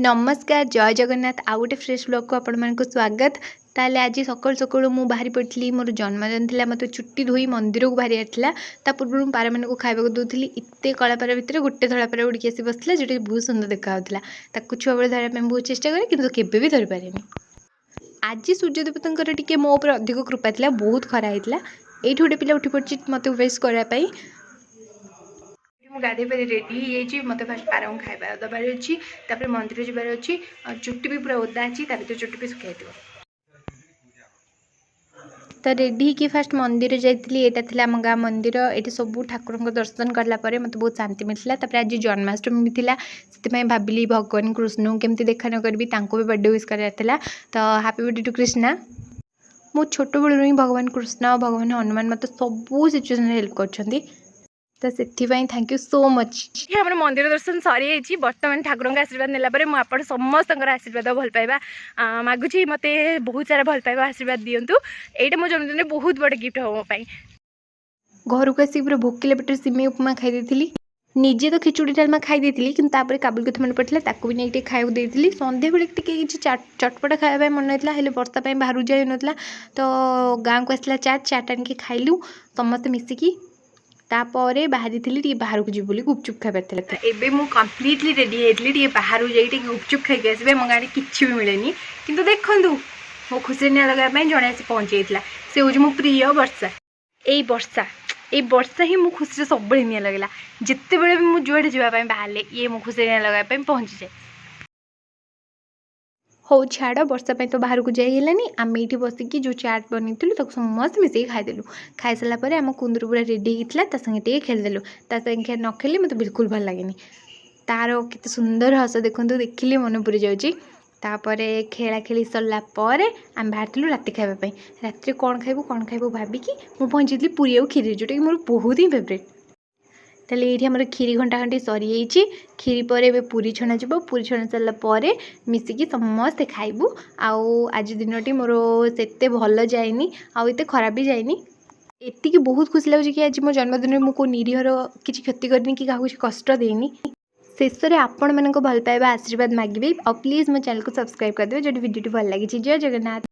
नमस्कार जय जगन्नाथ आउ गोटे फ्रेश ब्लॉग को आपण मानक स्वागत। ताले आज सकाल सकाल मु बाहरी पड़ी मोर जन्मदिन था मत चुट्टी धोई मंदिर को बाहरी आला पूर्व पारा मान खावा दूसरी एत कलापारा भितर गोटे धलापारा उड़ी आसी बसला जो बहुत सुंदर देखा छुआ बेले धरने बहुत चेष्टा करे कि केवे भी धरी पारे। आज सूर्यदेवता टी मो पर अधिक कृपा था बहुत खरा होता ये गोटे पिला उठी पड़ी मत वेस्ट करने गाधे पारे रेडी हो मत फास्ट पारा खाଇବା दबार अच्छी मंदिर जबार अच्छी चुट्टी भी पूरा ओदा अच्छी चुट्टी भी सुखाई तो रेडी कि फास्ट मंदिर जाइए यहाँ थी आम गाँ मंदिर ये सब ठाकुर दर्शन कलापर मत बहुत शांति मिलता। आज जन्माष्टमी भी थी से भाविली भगवान कृष्ण केमती देखा न करी भी बर्थडे विश कराला तो हैप्पी बर्थडे टू कृष्णा। मो छोट बेलू ही भगवान कृष्ण भगवान हनुमान मत सबू सिचुएसन हेल्प कर तो से थैंक यू सो मच। आम मंदिर दर्शन सरी बर्तमान ठाकुर आशीर्वाद नेला मुझे समस्त आशीर्वाद भल पाइबा मागुची मत बहुत सारा भल पाइबा आशीर्वाद दिंतु यहाँ मो जन्मदिन बहुत बड़ गिफ्ट हम मो घर को आसिक पूरा भोकिले पेटर सिमेई उपमा खाई थी निजे तो खिचुड़ी डालमा खाई थी कि काबुल कथा मन पड़ा भी नहीं खाया देती सन्ध्या बेले किसी चटपटा खाया मन होता है वर्षा बाहर जाए ना तो गाँव को आसला चाट आनिक खाइलु समस्त मिसिकी तापर बाहरी थी बाहर को जीव गुपचुप खाइबार था। एबे मु कम्प्लीटली रेडी होती बाहर जाइए गुपचुप खाई आसबे मो गाँव किसी भी मिलेनी किंतु देखूँ मो खुशी निया लगाई जड़े आसी पहुँची से हूँ मो प्रिय वर्षा यही वर्षा ही मो खुशी सब निया लगला जिते बड़े भी मुझे जुआड़े जावाई बाहर ये मो खुशी निया लगाई पहुँची जाए। हो छाड़ वर्षा तो बाहर को जाइलानी आम ये बसिकी जो चाट बनी समस्त मिसिक खाईदेलु खाई सारापर आम कुंदरू पूरा रेडी होता संगे खेलदेलु संगे न खेली मत बिल्कुल भल लगे तार केते सुंदर हस देखु देखिले मन पूरी जापर खेला खेली सरलापर आम बाहर राति खावाई राति कौन खाइबू भाविकी मुझे पहुँची पूरी और खीरी जोटा कि मोर बहुत ही फेवरेट। ताले ये आमर खीरी घंटा घंटी सरी खीरी पर ए पूरी छणा जीव पूरी छणा सारापर मिसिकी समस्ते खाइबू आज दिन मोर से भल जाएनी आते खराब भी जाएनी एति बहुत खुशी लगे कि आज मो जन्मदिन में मुझे निरीहर किसी क्षति करनी कि क्या कष्ट देनी शेष में आपण मान भल पाइबा आशीर्वाद मांगे और प्लीज मो चैनल को सब्सक्राइब कर देवे जो वीडियो भल लगी। जय जगन्नाथ।